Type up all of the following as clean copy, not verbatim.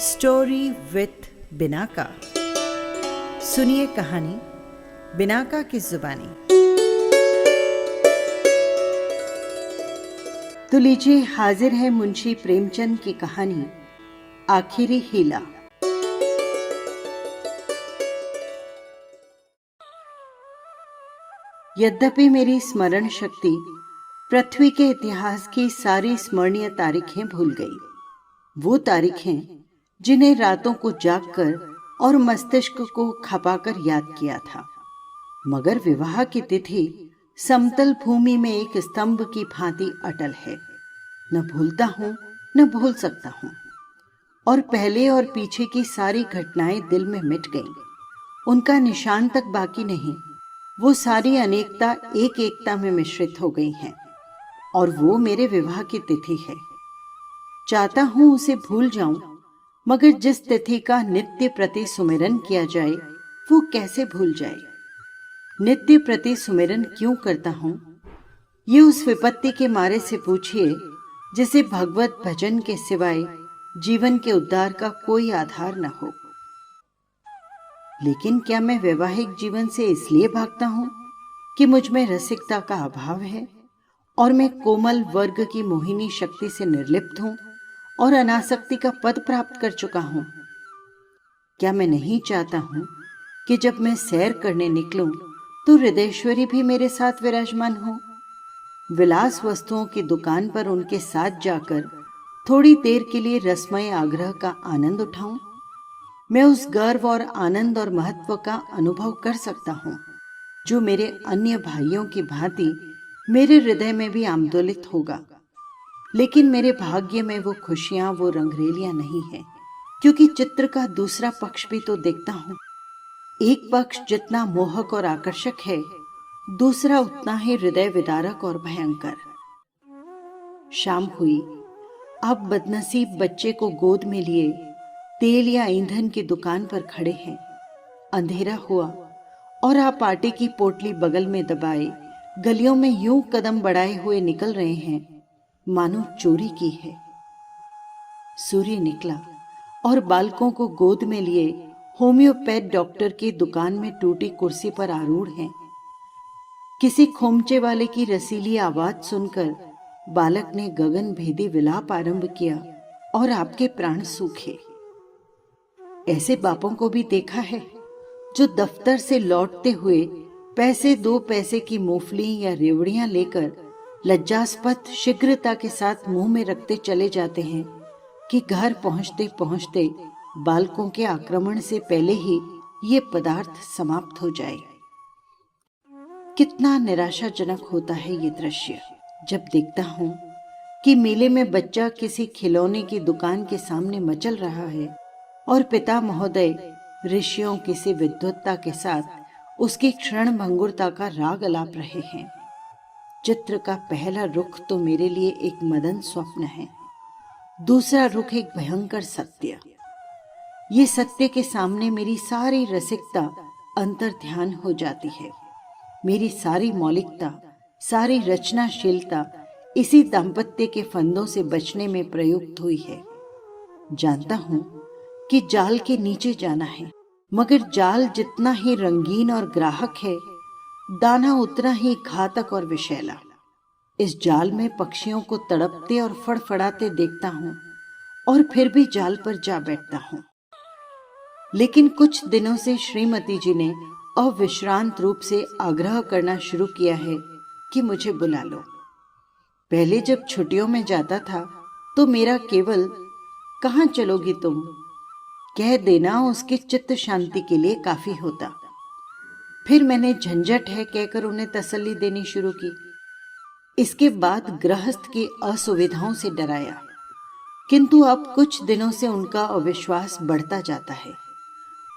Story with Binaca. सुनिए कहानी Binaca की जुबानी। तो लीजिए, हाजिर है मुंशी प्रेमचंद की कहानी आखिरी हीला। यद्यपि मेरी स्मरण शक्ति पृथ्वी के इतिहास की सारी स्मरणीय तारीखें भूल गई, वो तारीखें जिन्हें रातों को जागकर और मस्तिष्क को खपाकर याद किया था, मगर विवाह की तिथि समतल भूमि में एक स्तंभ की भांति अटल है। न भूलता हूं न भूल सकता हूं, और पहले और पीछे की सारी घटनाएं दिल में मिट गईं, उनका निशान तक बाकी नहीं। वो सारी अनेकता एक एकता में मिश्रित हो गई हैं, और वो मेरे विवाह की तिथि है। चाहता हूं उसे भूल जाऊं, मगर जिस तिथि का नित्य प्रति सुमिरन किया जाए वो कैसे भूल जाए। नित्य प्रति सुमिरन क्यों करता हूं, ये उस विपत्ति के मारे से पूछिए जिसे भगवत भजन के सिवाय जीवन के उद्धार का कोई आधार न हो। लेकिन क्या मैं वैवाहिक जीवन से इसलिए भागता हूं कि मुझ में रसिकता का अभाव है और मैं कोमल वर्ग की मोहिनी शक्ति से निर्लिप्त हूं और अनासक्ति का पद प्राप्त कर चुका हूं? क्या मैं नहीं चाहता हूं कि जब मैं सैर करने निकलूं तो हृदयेश्वरी भी मेरे साथ विराजमान हो? विलास वस्तुओं की दुकान पर उनके साथ जाकर थोड़ी देर के लिए रसमय आग्रह का आनंद उठाऊं? मैं उस गर्व और आनंद और महत्व का अनुभव कर सकता हूं जो मेरे अन्य भाइयों की भांति मेरे हृदय में भी आंदोलित होगा। लेकिन मेरे भाग्य में वो खुशियां, वो रंगरेलियां नहीं है, क्योंकि चित्र का दूसरा पक्ष भी तो देखता हूं। एक पक्ष जितना मोहक और आकर्षक है, दूसरा उतना ही हृदय विदारक और भयंकर। शाम हुई। अब बदनसीब बच्चे को गोद में लिए तेल या ईंधन की दुकान पर खड़े हैं। अंधेरा हुआ और आप आटे की पोटली बगल में दबाए गलियों में यूं कदम बढ़ाए हुए निकल रहे हैं मानो चोरी की है। सूर्य निकला और बालकों को गोद में लिए होम्योपैथ डॉक्टर की दुकान में टूटी कुर्सी पर आरूढ़ हैं। किसी खोमचे वाले की रसीली आवाज सुनकर बालक ने गगन भेदी विलाप आरंभ किया और आपके प्राण सूखे। ऐसे बापों को भी देखा है जो दफ्तर से लौटते हुए पैसे 2 पैसे की मूंगफली या रेवड़ियां लेकर लज्जास्पद शीघ्रता के साथ मुंह में रखते चले जाते हैं कि घर पहुंचते पहुंचते बालकों के आक्रमण से पहले ही ये पदार्थ समाप्त हो जाए। कितना निराशाजनक होता है ये दृश्य जब देखता हूं कि मेले में बच्चा किसी खिलौने की दुकान के सामने मचल रहा है और पिता महोदय ऋषियों किसी विद्वत्ता के साथ उसकी क्षण भंगुरता का राग अलाप रहे हैं। चित्र का पहला रुख तो मेरे लिए एक मदन स्वप्न है, दूसरा रुख एक भयंकर सत्य। ये सत्य के सामने मेरी सारी रसिकता अंतर ध्यान हो जाती है। मेरी सारी मौलिकता, सारी रचनाशीलता इसी दाम्पत्य के फंदों से बचने में प्रयुक्त हुई है। जानता हूं कि जाल के नीचे जाना है, मगर जाल जितना ही रंगीन और ग्राहक है, दाना उतना ही घातक और विषैला। इस जाल में पक्षियों को तड़पते और फड़फड़ाते देखता हूं और फिर भी जाल पर जा बैठता हूं। लेकिन कुछ दिनों से श्रीमती जी ने अविश्रांत रूप से आग्रह करना शुरू किया है कि मुझे बुला लो। पहले जब छुट्टियों में जाता था तो मेरा केवल कहाँ चलोगी तुम कह देना उसके चित्त शांति के लिए काफी होता। फिर मैंने झंझट है कहकर उन्हें तसल्ली देनी शुरू की। इसके बाद गृहस्थ की असुविधाओं से डराया, किंतु अब कुछ दिनों से उनका अविश्वास बढ़ता जाता है।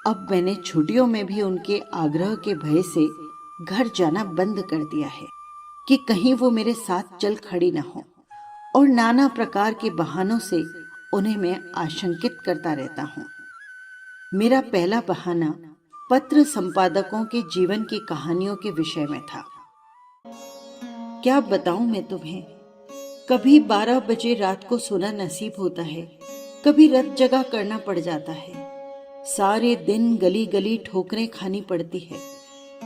अब मैंने छुट्टियों में भी उनके आग्रह के भय से घर जाना बंद कर दिया है कि कहीं वो मेरे साथ चल खड़ी न हो, और नाना प्रकार के बहानों से उन्हें मैं आशंकित करता रहता हूँ। मेरा पहला बहाना पत्र संपादकों के जीवन की कहानियों के विषय में था। क्या बताऊं मैं तुम्हें, कभी 12 बजे रात को सोना नसीब होता है, कभी रत जगह करना पड़ जाता है। सारे दिन गली गली ठोकरें खानी पड़ती है।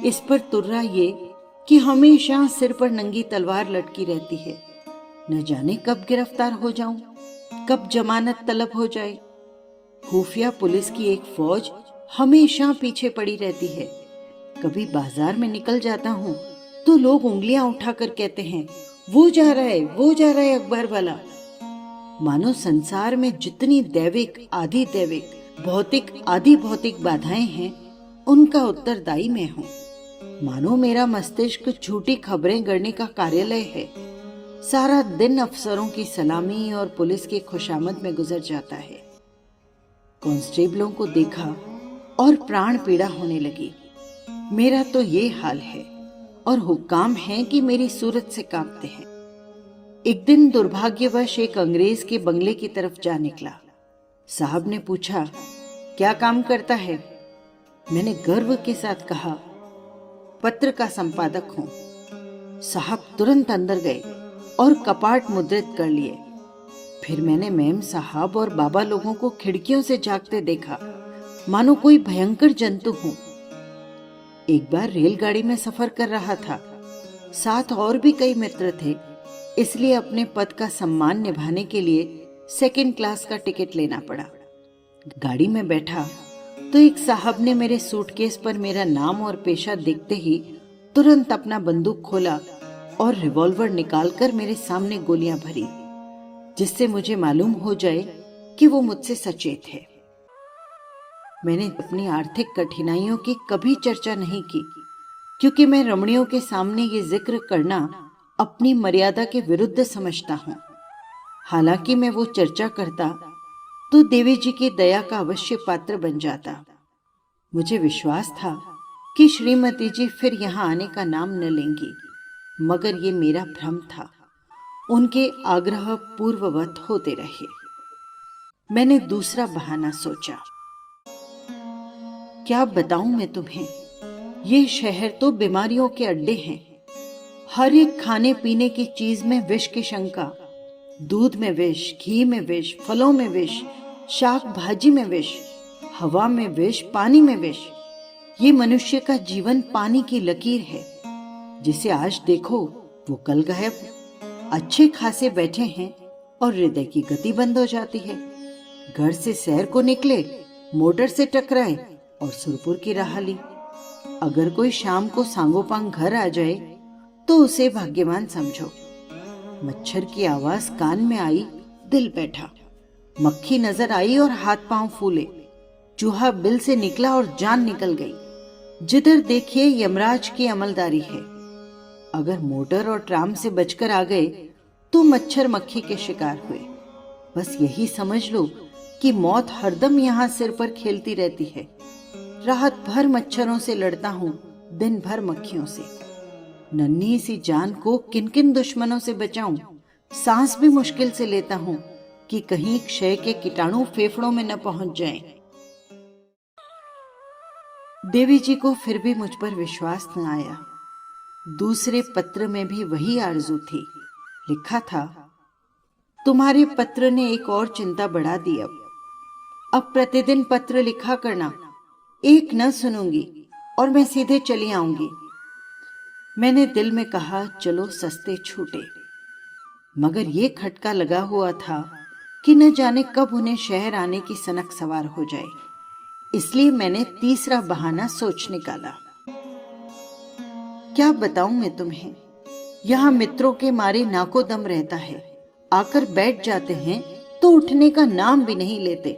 इस पर तुर्रा ये कि हमेशा सिर पर नंगी तलवार लटकी रहती है। न जाने कब गिरफ्तार हो जाऊं, कब जमानत तलब हो जाए। खुफिया पुलिस की एक फौज हमेशा पीछे पड़ी रहती है। कभी बाजार में निकल जाता हूँ तो लोग उंगलियां उठाकर कहते हैं, वो जा रहा है, वो जा रहा है अखबार वाला। मानो संसार में जितनी दैविक, आधि दैविक, भौतिक, आधि भौतिक बाधाएं हैं, उनका उत्तरदायी मैं हूँ। मानो मेरा मस्तिष्क झूठी खबरें गढ़ने का कार्यालय है। सारा दिन अफसरों की सलामी और पुलिस की खुशामद में गुजर जाता है। कांस्टेबलों को देखा और प्राण पीड़ा होने लगी। मेरा तो ये हाल है और हुक्काम है कि मेरी सूरत से कांपते हैं। एक दिन दुर्भाग्यवश एक अंग्रेज के बंगले की तरफ जा निकला। साहब ने पूछा, क्या काम करता है? मैंने गर्व के साथ कहा, पत्र का संपादक हूं। साहब तुरंत अंदर गए और कपाट मुद्रित कर लिए। फिर मैंने मेम साहब और बाबा लोगों को खिड़कियों से झांकते देखा, मानो कोई भयंकर जंतु हो। एक बार रेलगाड़ी में सफर कर रहा था। साथ और भी कई मित्र थे, इसलिए अपने पद का सम्मान निभाने के लिए सेकंड क्लास का टिकट लेना पड़ा। गाड़ी में बैठा तो एक साहब ने मेरे सूटकेस पर मेरा नाम और पेशा देखते ही तुरंत अपना बंदूक खोला और रिवॉल्वर निकालकर मेरे सामने गोलियां भरी, जिससे मुझे मालूम हो जाए कि वो मुझसे सचेत है। मैंने अपनी आर्थिक कठिनाइयों की कभी चर्चा नहीं की, क्योंकि मैं रमणियों के सामने ये जिक्र करना अपनी मर्यादा के विरुद्ध समझता हूँ। हालांकि मैं वो चर्चा करता तो देवी जी की दया का अवश्य पात्र बन जाता। मुझे विश्वास था कि श्रीमती जी फिर यहाँ आने का नाम न लेंगी, मगर ये मेरा भ्रम था। उनके आग्रह पूर्ववत होते रहे। मैंने दूसरा बहाना सोचा। क्या बताऊं मैं तुम्हें, ये शहर तो बीमारियों के अड्डे हैं। हर एक खाने पीने की चीज में विष की शंका। दूध में विष, घी में विष, फलों में विष, शाक भाजी में विष, हवा में विष, पानी में विष। ये मनुष्य का जीवन पानी की लकीर है। जिसे आज देखो वो कल गायब। अच्छे खासे बैठे हैं और हृदय की गति बंद हो जाती है। घर से सैर को निकले, मोटर से टकराए और सुरपुर की राह ली। अगर कोई शाम को सांगोपांग घर आ जाए तो उसे भाग्यवान समझो। मच्छर की आवाज कान में आई, दिल बैठा। मक्खी नजर आई और हाथ पांव फूले। चूहा बिल से निकला और जान निकल गई। जिधर देखिए यमराज की अमलदारी है। अगर मोटर और ट्राम से बचकर आ गए तो मच्छर मक्खी के शिकार हुए। बस यही समझ लो कि मौत हरदम यहाँ सिर पर खेलती रहती है। रात भर मच्छरों से लड़ता हूँ, दिन भर मक्खियों से। नन्ही सी जान को किन किन दुश्मनों से बचाऊं। सांस भी मुश्किल से लेता हूँ कि कहीं क्षय के कीटाणु फेफड़ों में न पहुंच जाएं। देवी जी को फिर भी मुझ पर विश्वास न आया। दूसरे पत्र में भी वही आरजू थी। लिखा था, तुम्हारे पत्र ने एक और चिंता बढ़ा दी। अब प्रतिदिन पत्र लिखा करना। एक न सुनूंगी और मैं सीधे चली आऊंगी। मैंने दिल में कहा, चलो सस्ते छूटे। मगर ये खटका लगा हुआ था कि न जाने कब उन्हें शहर आने की सनक सवार हो जाए। इसलिए मैंने तीसरा बहाना सोच निकाला। क्या बताऊं मैं तुम्हें, यहाँ मित्रों के मारे नाको दम रहता है। आकर बैठ जाते हैं तो उठने का नाम भी नहीं लेते,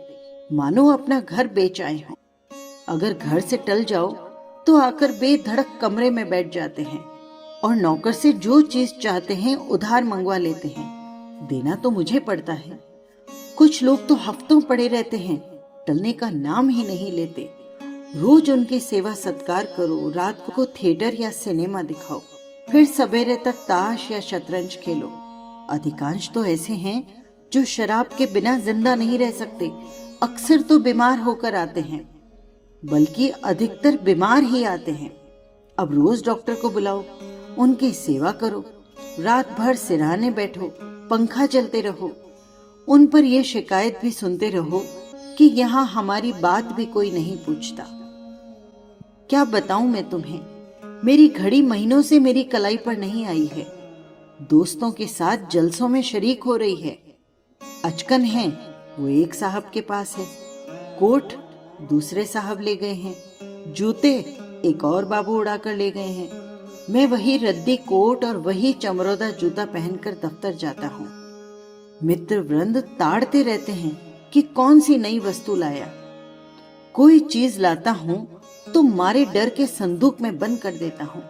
मानो अपना घर बेच आए हों। अगर घर से टल जाओ तो आकर बेधड़क कमरे में बैठ जाते हैं और नौकर से जो चीज चाहते हैं उधार मंगवा लेते हैं। देना तो मुझे पड़ता है। कुछ लोग तो हफ्तों पड़े रहते हैं, टलने का नाम ही नहीं लेते। रोज उनकी सेवा सत्कार करो, रात को थिएटर या सिनेमा दिखाओ, फिर सवेरे तक ताश या शतरंज खेलो। अधिकांश तो ऐसे हैं जो शराब के बिना जिंदा नहीं रह सकते। अक्सर तो बीमार होकर आते हैं, बल्कि अधिकतर बीमार ही आते हैं। अब रोज डॉक्टर को बुलाओ, उनकी सेवा करो, रात भर सिरहाने बैठो, पंखा चलते रहो। उन पर यह शिकायत भी सुनते रहो कि यहाँ हमारी बात भी कोई नहीं पूछता। क्या बताऊं मैं तुम्हें, मेरी घड़ी महीनों से मेरी कलाई पर नहीं आई है। दोस्तों के साथ जलसों में शरीक हो रही है। अचकन है वो एक साहब के पास है, कोट दूसरे साहब ले गए हैं, जूते एक और बाबू उड़ा कर ले गए हैं। मैं वही रद्दी कोट और वही चमरौदा जूता पहनकर दफ्तर जाता हूँ। मित्र वृंद ताड़ते रहते हैं कि कौन सी नई वस्तु लाया। कोई चीज लाता हूँ तो मारे डर के संदूक में बंद कर देता हूँ।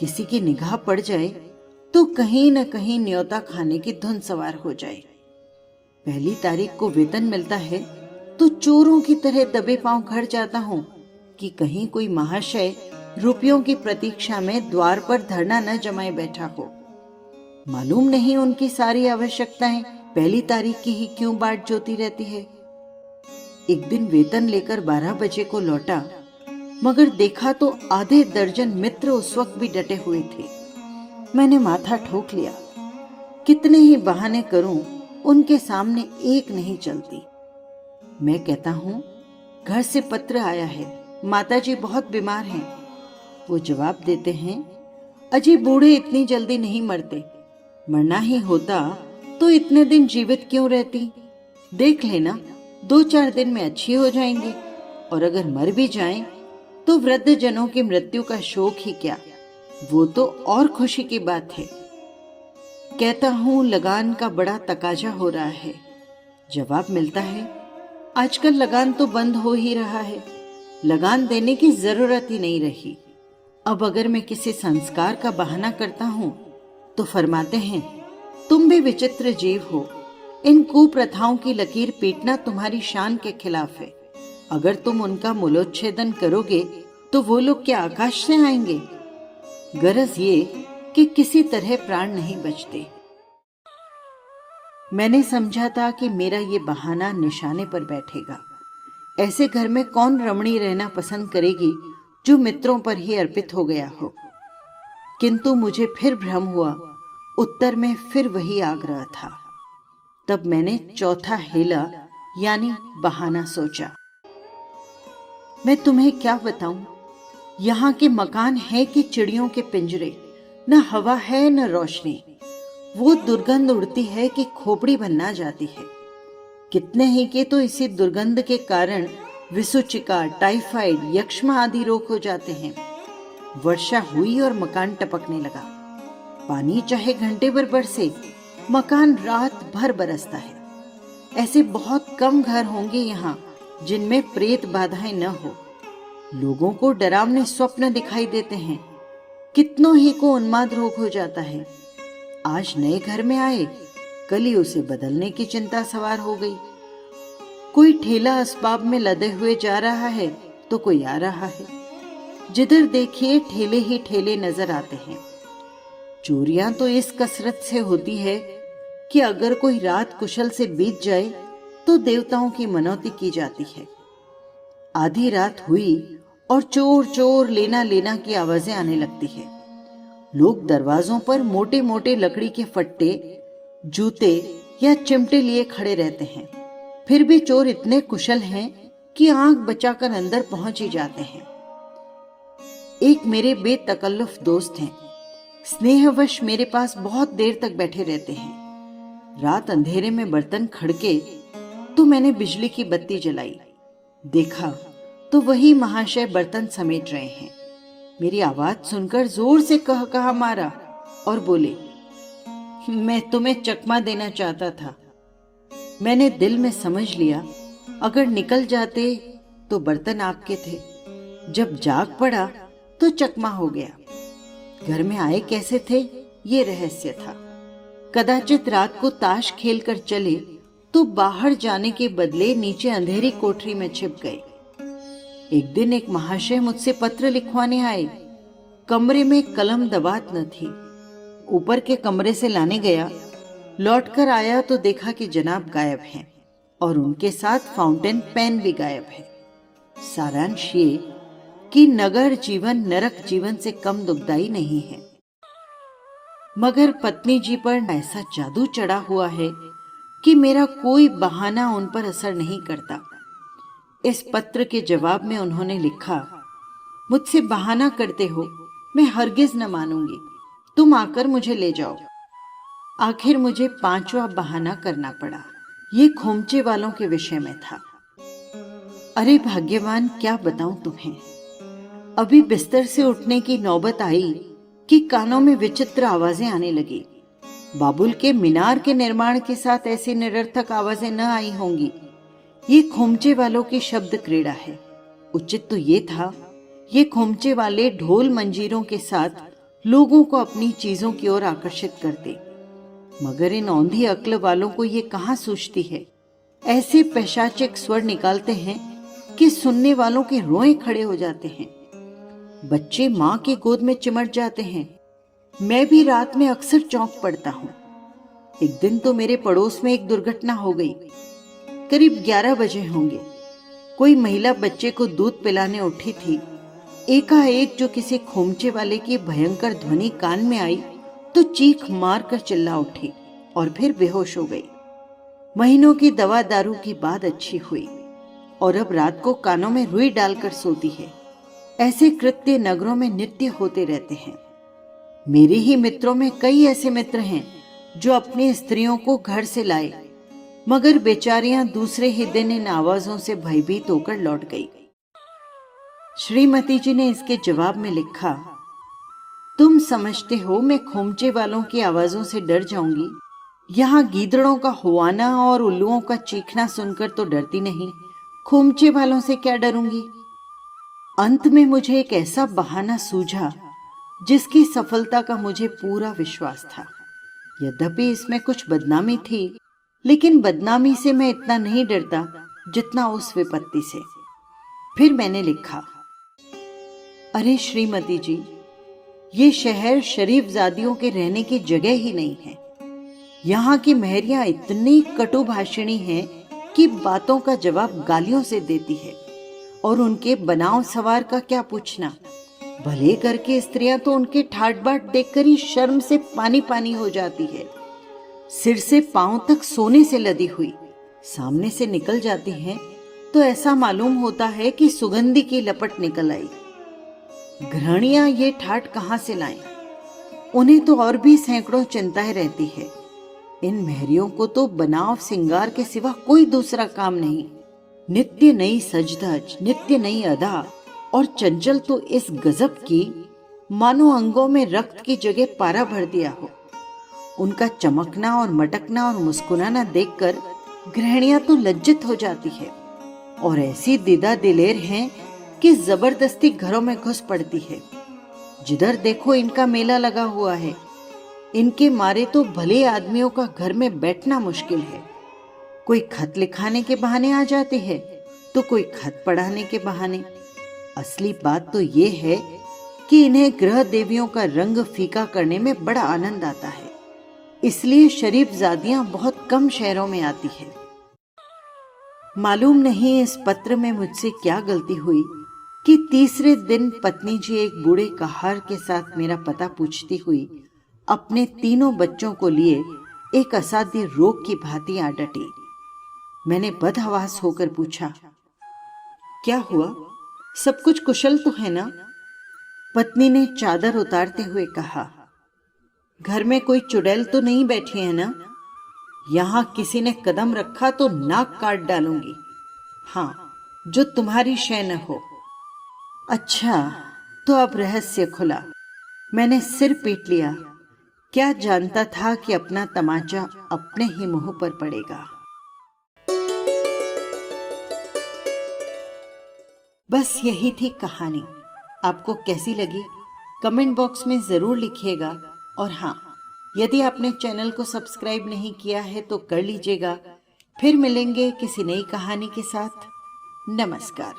किसी की निगाह पड़ जाए तो कहीं न कहीं न्योता खाने की धुन सवार हो जाए। 1 तारीख को वेतन मिलता है तो चोरों की तरह दबे पांव घर जाता हूँ कि कहीं कोई महाशय रुपयों की प्रतीक्षा में द्वार पर धरना न जमाए बैठा हो। मालूम नहीं उनकी सारी आवश्यकताएं 1 तारीख की ही क्यों बाट जोती रहती है। एक दिन वेतन लेकर 12 बजे को लौटा, मगर देखा तो आधे दर्जन मित्र उस वक्त भी डटे हुए थे। मैंने माथा ठोक लिया। कितने ही बहाने करूं, उनके सामने एक नहीं चलती। मैं कहता हूं, घर से पत्र आया है, माताजी बहुत बीमार हैं। वो जवाब देते हैं, अजी बूढ़े इतनी जल्दी नहीं मरते, मरना ही होता तो इतने दिन जीवित क्यों रहती। देख लेना 2-4 दिन में अच्छी हो जाएंगी, और अगर मर भी जाएं तो वृद्ध जनों की मृत्यु का शोक ही क्या, वो तो और खुशी की बात है। कहता हूं लगान का बड़ा तकाजा हो रहा है। जवाब मिलता है, आजकल लगान तो बंद हो ही रहा है, लगान देने की जरूरत ही नहीं रही। अब अगर मैं किसी संस्कार का बहाना करता हूं तो फरमाते हैं, तुम भी विचित्र जीव हो, इन कुप्रथाओं की लकीर पीटना तुम्हारी शान के खिलाफ है। अगर तुम उनका मूलोच्छेदन करोगे तो वो लोग क्या आकाश से आएंगे। गरज ये कि किसी तरह प्राण नहीं बचते। मैंने समझा था कि मेरा ये बहाना निशाने पर बैठेगा। ऐसे घर में कौन रमणी रहना पसंद करेगी जो मित्रों पर ही अर्पित हो गया हो। किंतु मुझे फिर भ्रम हुआ, उत्तर में फिर वही आग्रह था। तब मैंने चौथा हेला यानी बहाना सोचा। मैं तुम्हें क्या बताऊं, यहाँ के मकान है कि चिड़ियों के पिंजरे, न हवा है न रोशनी। वो दुर्गंध उड़ती है कि खोपड़ी बनना जाती है। कितने ही के तो इसी दुर्गंध के कारण विसुचिका, टाइफाइड, यक्ष्मा आदि रोग हो जाते हैं। वर्षा हुई और मकान टपकने लगा। पानी चाहे घंटे भर बरसे, मकान रात भर बरसता है। ऐसे बहुत कम घर होंगे यहाँ जिनमें प्रेत बाधाएं न हो। लोगों को डरावने स्वप्न दिखाई देते हैं। कितनों ही को उन्माद रोग हो जाता है। आज नए घर में आए, कल ही उसे बदलने की चिंता सवार हो गई। कोई ठेला असबाब में लदे हुए जा रहा है तो कोई आ रहा है। जिधर देखिए ठेले ही ठेले नजर आते हैं। चोरियां तो इस कसरत से होती है कि अगर कोई रात कुशल से बीत जाए तो देवताओं की मनौती की जाती है। आधी रात हुई और चोर चोर लेना लेना की आवाजें आने लगती है। लोग दरवाजों पर मोटे मोटे लकड़ी के फट्टे, जूते या चिमटे लिए खड़े रहते हैं। फिर भी चोर इतने कुशल हैं कि आंख बचाकर अंदर पहुंच ही जाते हैं। एक मेरे बेतकल्लुफ दोस्त हैं, स्नेहवश मेरे पास बहुत देर तक बैठे रहते हैं। रात अंधेरे में बर्तन खड़के तो मैंने बिजली की बत्ती जलाई। देखा तो वही महाशय बर्तन समेट रहे हैं। मेरी आवाज सुनकर जोर से कहा मारा और बोले, मैं तुम्हें चकमा देना चाहता था। मैंने दिल में समझ लिया, अगर निकल जाते तो बर्तन आपके थे। जब जाग पड़ा तो चकमा हो गया। घर में आए कैसे थे ये रहस्य था। कदाचित रात को ताश खेलकर चले तो बाहर जाने के बदले नीचे अंधेरी कोठरी में छिप गए। एक दिन एक महाशय मुझसे पत्र लिखवाने आए। कमरे में कलम दबात न थी। ऊपर के कमरे से लाने गया, लौटकर आया तो देखा कि जनाब गायब हैं और उनके साथ फाउंटेन पेन भी गायब है। सारांश ये कि नगर जीवन नरक जीवन से कम दुखदाई नहीं है, मगर पत्नी जी पर ऐसा जादू चढ़ा हुआ है कि मेरा कोई बहाना उन पर असर नहीं करता। इस पत्र के जवाब में उन्होंने लिखा, मुझसे बहाना करते हो, मैं हरगिज न मानूंगी। तुम आकर मुझे ले जाओ। आखिर मुझे 5वां बहाना करना पड़ा। ये खोमचे वालों के विषय में था। अरे भाग्यवान, क्या बताऊं तुम्हें। अभी बिस्तर से उठने की नौबत आई कि कानों में विचित्र आवाजें आने लगी। बाबुल के मीनार के निर्माण के साथ ऐसी निरर्थक आवाजें न आई होंगी। ये खोमचे वालों की शब्द क्रीड़ा है। उचित तो ये था, ये खोमचे वाले ढोल मंजीरों के साथ लोगों को अपनी चीजों की ओर आकर्षित करते। मगर इन औंधी अक्ल वालों को ये कहां सूझती है। ऐसे पैशाचिक स्वर निकालते हैं कि सुनने वालों के रोए खड़े हो जाते हैं। बच्चे मां की गोद में चिमट जाते हैं। मैं भी रात में अक्सर चौंक पड़ता हूं। एक दिन तो मेरे पड़ोस में एक दुर्घटना हो गई। करीब 11 बजे होंगे। कोई महिला बच्चे को दूध पिलाने उठी थी। एकाएक जो किसी खोमचे वाले की भयंकर ध्वनि कान में आई तो चीख मार कर चिल्ला उठी और फिर बेहोश हो गई। महीनों की दवा दारू की बाद अच्छी हुई और अब रात को कानों में रुई डालकर सोती है। ऐसे कृत्य नगरों में नित्य होते रहते हैं। मेरे ही मित्रों में कई ऐसे मित्र हैं जो अपनी स्त्रियों को घर से लाए, मगर बेचारियां दूसरे ही दिन इन आवाजों से भयभीत होकर लौट गई। श्रीमती जी ने इसके जवाब में लिखा, तुम समझते हो मैं खोमचे वालों की आवाजों से डर जाऊंगी। यहाँ गीदड़ों का हुआना और उल्लुओं का चीखना सुनकर तो डरती नहीं, खोमचे वालों से क्या डरूंगी। अंत में मुझे एक ऐसा बहाना सूझा जिसकी सफलता का मुझे पूरा विश्वास था। यद्यपि इसमें कुछ बदनामी थी, लेकिन बदनामी से मैं इतना नहीं डरता जितना उस विपत्ति से। फिर मैंने लिखा, अरे श्रीमती जी, ये शहर शरीफजादियों के रहने की जगह ही नहीं है। यहाँ की महरियां इतनी कटुभाषिणी हैं कि बातों का जवाब गालियों से देती है, और उनके बनाव सवार का क्या पूछना। भले करके स्त्रियां तो उनके ठाट बाट देखकर ही शर्म से पानी पानी हो जाती है। सिर से पांव तक सोने से लदी हुई सामने से निकल जाती हैं तो ऐसा मालूम होता है कि सुगंधी की लपट निकल आई। घृणियां ये ठाट कहां से लाएं? उन्हें तो और भी सैकड़ों चिंताएं रहती है। इन महरियों को तो बनाव सिंगार के सिवा कोई दूसरा काम नहीं। नित्य नई सजधज, नित्य नई अदा, और चंचल तो इस गजब की मानो अंगों में रक्त की जगह पारा भर दिया हो। उनका चमकना और मटकना और मुस्कुराना देखकर गृहिणियां तो लज्जित हो जाती है, और ऐसी दीदा दिलेर हैं कि जबरदस्ती घरों में घुस पड़ती है। जिधर देखो इनका मेला लगा हुआ है। इनके मारे तो भले आदमियों का घर में बैठना मुश्किल है। कोई खत लिखाने के बहाने आ जाते हैं तो कोई खत पढ़ाने के बहाने। असली बात तो ये है कि इन्हें ग्रह देवियों का रंग फीका करने में बड़ा आनंद आता है। इसलिए शरीफजादियां बहुत कम शहरों में आती है। मालूम नहीं इस पत्र में मुझसे क्या गलती हुई कि तीसरे दिन पत्नी जी एक बूढ़े कहार के साथ मेरा पता पूछती हुई अपने तीनों बच्चों को लिए एक असाध्य रोग की भांति आ डटी। मैंने बदहवास होकर पूछा, क्या हुआ? सब कुछ कुशल तो है ना? पत्नी ने चादर उतारते हुए कहा, घर में कोई चुड़ैल तो नहीं बैठी है ना? यहां किसी ने कदम रखा तो नाक काट डालूंगी। हाँ, जो तुम्हारी शय न हो। अच्छा, तो अब रहस्य खुला। मैंने सिर पीट लिया। क्या जानता था कि अपना तमाचा अपने ही मुंह पर पड़ेगा। बस यही थी कहानी। आपको कैसी लगी कमेंट बॉक्स में जरूर लिखिएगा। और हाँ, यदि आपने चैनल को सब्सक्राइब नहीं किया है तो कर लीजिएगा। फिर मिलेंगे किसी नई कहानी के साथ। नमस्कार।